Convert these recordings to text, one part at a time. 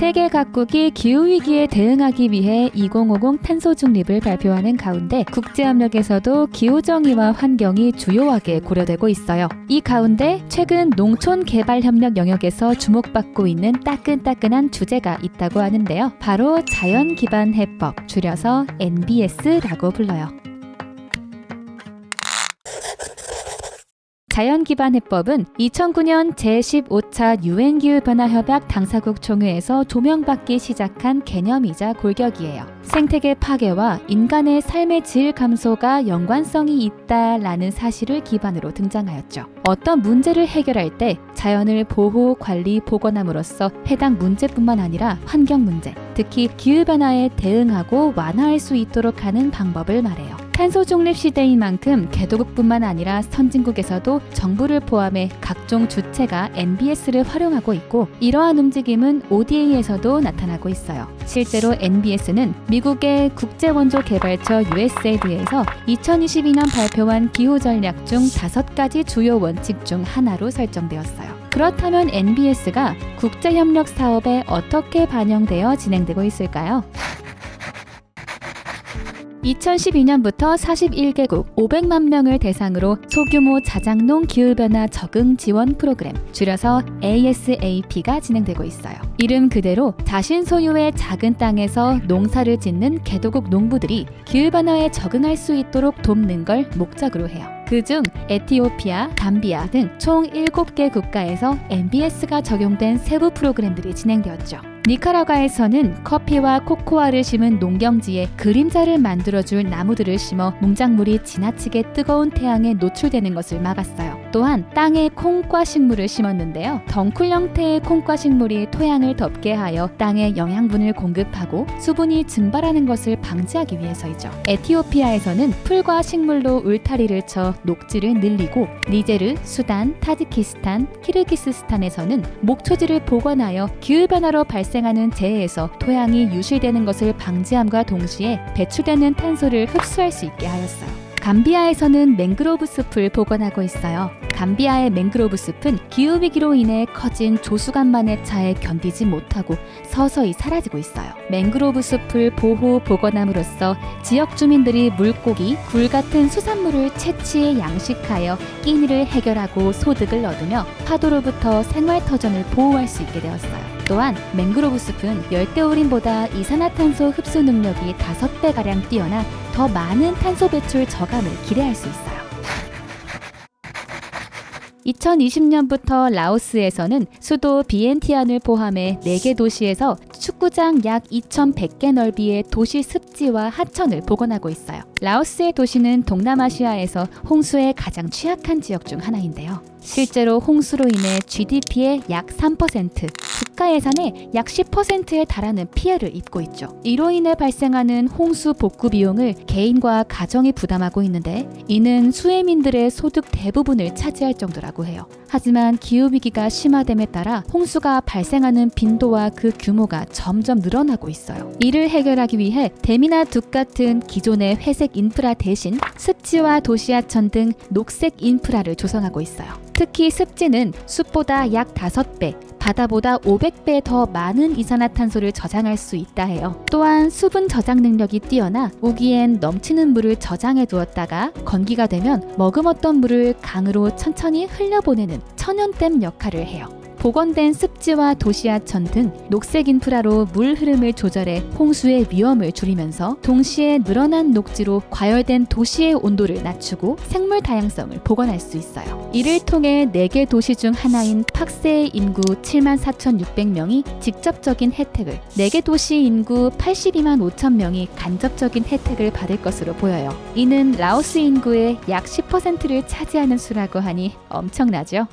세계 각국이 기후위기에 대응하기 위해 2050 탄소 중립을 발표하는 가운데 국제협력에서도 기후정의와 환경이 주요하게 고려되고 있어요. 이 가운데 최근 농촌개발협력 영역에서 주목받고 있는 따끈따끈한 주제가 있다고 하는데요. 바로 자연기반 해법, 줄여서 NBS라고 불러요. 자연기반 해법은 2009년 제15차 UN 기후변화협약 당사국 총회에서 조명받기 시작한 개념이자 골격이에요. 생태계 파괴와 인간의 삶의 질 감소가 연관성이 있다라는 사실을 기반으로 등장하였죠. 어떤 문제를 해결할 때 자연을 보호, 관리, 복원함으로써 해당 문제뿐만 아니라 환경 문제, 특히 기후변화에 대응하고 완화할 수 있도록 하는 방법을 말해요. 탄소 중립 시대인 만큼 개도국뿐만 아니라 선진국에서도 정부를 포함해 각종 주체가 NBS를 활용하고 있고, 이러한 움직임은 ODA에서도 나타나고 있어요. 실제로 NBS는 미국의 국제원조개발처 USAID에서 2022년 발표한 기후전략 중 5가지 주요 원칙 중 하나로 설정되었어요. 그렇다면 NBS가 국제협력 사업에 어떻게 반영되어 진행되고 있을까요? 2012년부터 41개국 500만 명을 대상으로 소규모 자작농 기후변화 적응 지원 프로그램, 줄여서 ASAP가 진행되고 있어요. 이름 그대로 자신 소유의 작은 땅에서 농사를 짓는 개도국 농부들이 기후변화에 적응할 수 있도록 돕는 걸 목적으로 해요. 그중 에티오피아, 감비아 등 총 7개 국가에서 NBS가 적용된 세부 프로그램들이 진행되었죠. 니카라과에서는 커피와 코코아를 심은 농경지에 그림자를 만들어줄 나무들을 심어 농작물이 지나치게 뜨거운 태양에 노출되는 것을 막았어요. 또한 땅에 콩과 식물을 심었는데요. 덩쿨 형태의 콩과 식물이 토양을 덮게 하여 땅에 영양분을 공급하고 수분이 증발하는 것을 방지하기 위해서이죠. 에티오피아에서는 풀과 식물로 울타리를 쳐 녹지를 늘리고, 니제르, 수단, 타지키스탄, 키르기스스탄에서는 목초지를 복원하여 기후변화로 발생하는 재해에서 토양이 유실되는 것을 방지함과 동시에 배출되는 탄소를 흡수할 수 있게 하였어요. 감비아에서는 맹그로브 숲을 복원하고 있어요. 감비아의 맹그로브 숲은 기후위기로 인해 커진 조수간만의 차에 견디지 못하고 서서히 사라지고 있어요. 맹그로브 숲을 보호, 복원함으로써 지역 주민들이 물고기, 굴 같은 수산물을 채취해 양식하여 끼니를 해결하고 소득을 얻으며 파도로부터 생활터전을 보호할 수 있게 되었어요. 또한 맹그로브 숲은 열대우림보다 이산화탄소 흡수 능력이 5배가량 뛰어나 더 많은 탄소 배출 저감을 기대할 수 있어요. 2020년부터 라오스에서는 수도 비엔티안을 포함해 4개 도시에서 축구장 약 2,100개 넓이의 도시 습지와 하천을 복원하고 있어요. 라오스의 도시는 동남아시아에서 홍수에 가장 취약한 지역 중 하나인데요. 실제로 홍수로 인해 GDP의 약 3%, 국가 예산의 약 10%에 달하는 피해를 입고 있죠. 이로 인해 발생하는 홍수 복구 비용을 개인과 가정이 부담하고 있는데, 이는 수해민들의 소득 대부분을 차지할 정도라고 해요. 하지만 기후위기가 심화됨에 따라 홍수가 발생하는 빈도와 그 규모가 점점 늘어나고 있어요. 이를 해결하기 위해 댐이나 둑 같은 기존의 회색 인프라 대신 습지와 도시하천 등 녹색 인프라를 조성하고 있어요. 특히 습지는 숲보다 약 5배, 바다보다 500배 더 많은 이산화탄소를 저장할 수 있다 해요. 또한 수분 저장 능력이 뛰어나 우기엔 넘치는 물을 저장해 두었다가 건기가 되면 머금었던 물을 강으로 천천히 흘려보내는 천연댐 역할을 해요. 복원된 습지와 도시하천 등 녹색 인프라로 물 흐름을 조절해 홍수의 위험을 줄이면서 동시에 늘어난 녹지로 과열된 도시의 온도를 낮추고 생물 다양성을 복원할 수 있어요. 이를 통해 4개 도시 중 하나인 팍세의 인구 74,600명이 직접적인 혜택을, 4개 도시 인구 82만 5천 명이 간접적인 혜택을 받을 것으로 보여요. 이는 라오스 인구의 약 10%를 차지하는 수라고 하니 엄청나죠?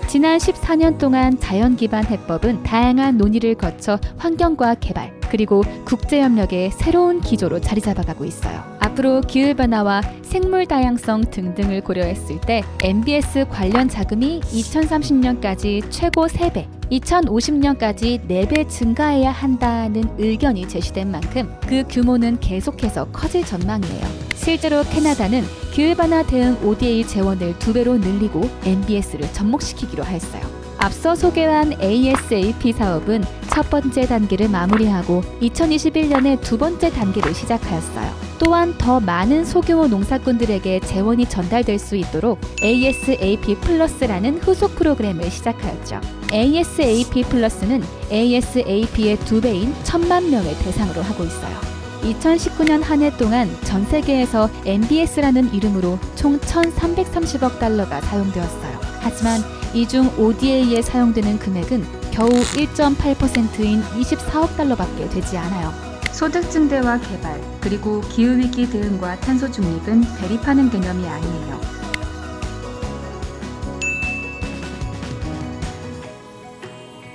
지난 14년 동안 자연기반 해법은 다양한 논의를 거쳐 환경과 개발, 그리고 국제협력의 새로운 기조로 자리 잡아가고 있어요. 앞으로 기후변화와 생물 다양성 등등을 고려했을 때 NBS 관련 자금이 2030년까지 최고 3배, 2050년까지 4배 증가해야 한다는 의견이 제시된 만큼 그 규모는 계속해서 커질 전망이에요. 실제로 캐나다는 기후변화 대응 ODA 재원을 2배로 늘리고 NBS를 접목시키기로 했어요. 앞서 소개한 ASAP 사업은 첫 번째 단계를 마무리하고 2021년에 두 번째 단계를 시작하였어요. 또한 더 많은 소규모 농사꾼들에게 재원이 전달될 수 있도록 ASAP 플러스라는 후속 프로그램을 시작하였죠. ASAP 플러스는 ASAP의 2배인 1,000만 명을 대상으로 하고 있어요. 2019년 한 해 동안 전 세계에서 NBS라는 이름으로 총 1,330억 달러가 사용되었어요. 하지만 이 중 ODA에 사용되는 금액은 겨우 1.8%인 24억 달러밖에 되지 않아요. 소득 증대와 개발, 그리고 기후위기 대응과 탄소 중립은 대립하는 개념이 아니에요.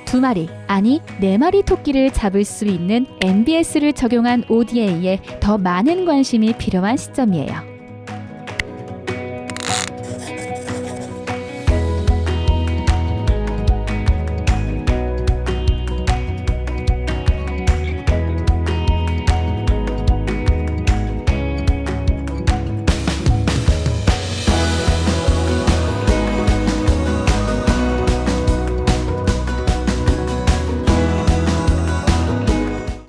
두 마리, 아니 네 마리 토끼를 잡을 수 있는 NBS를 적용한 ODA에 더 많은 관심이 필요한 시점이에요.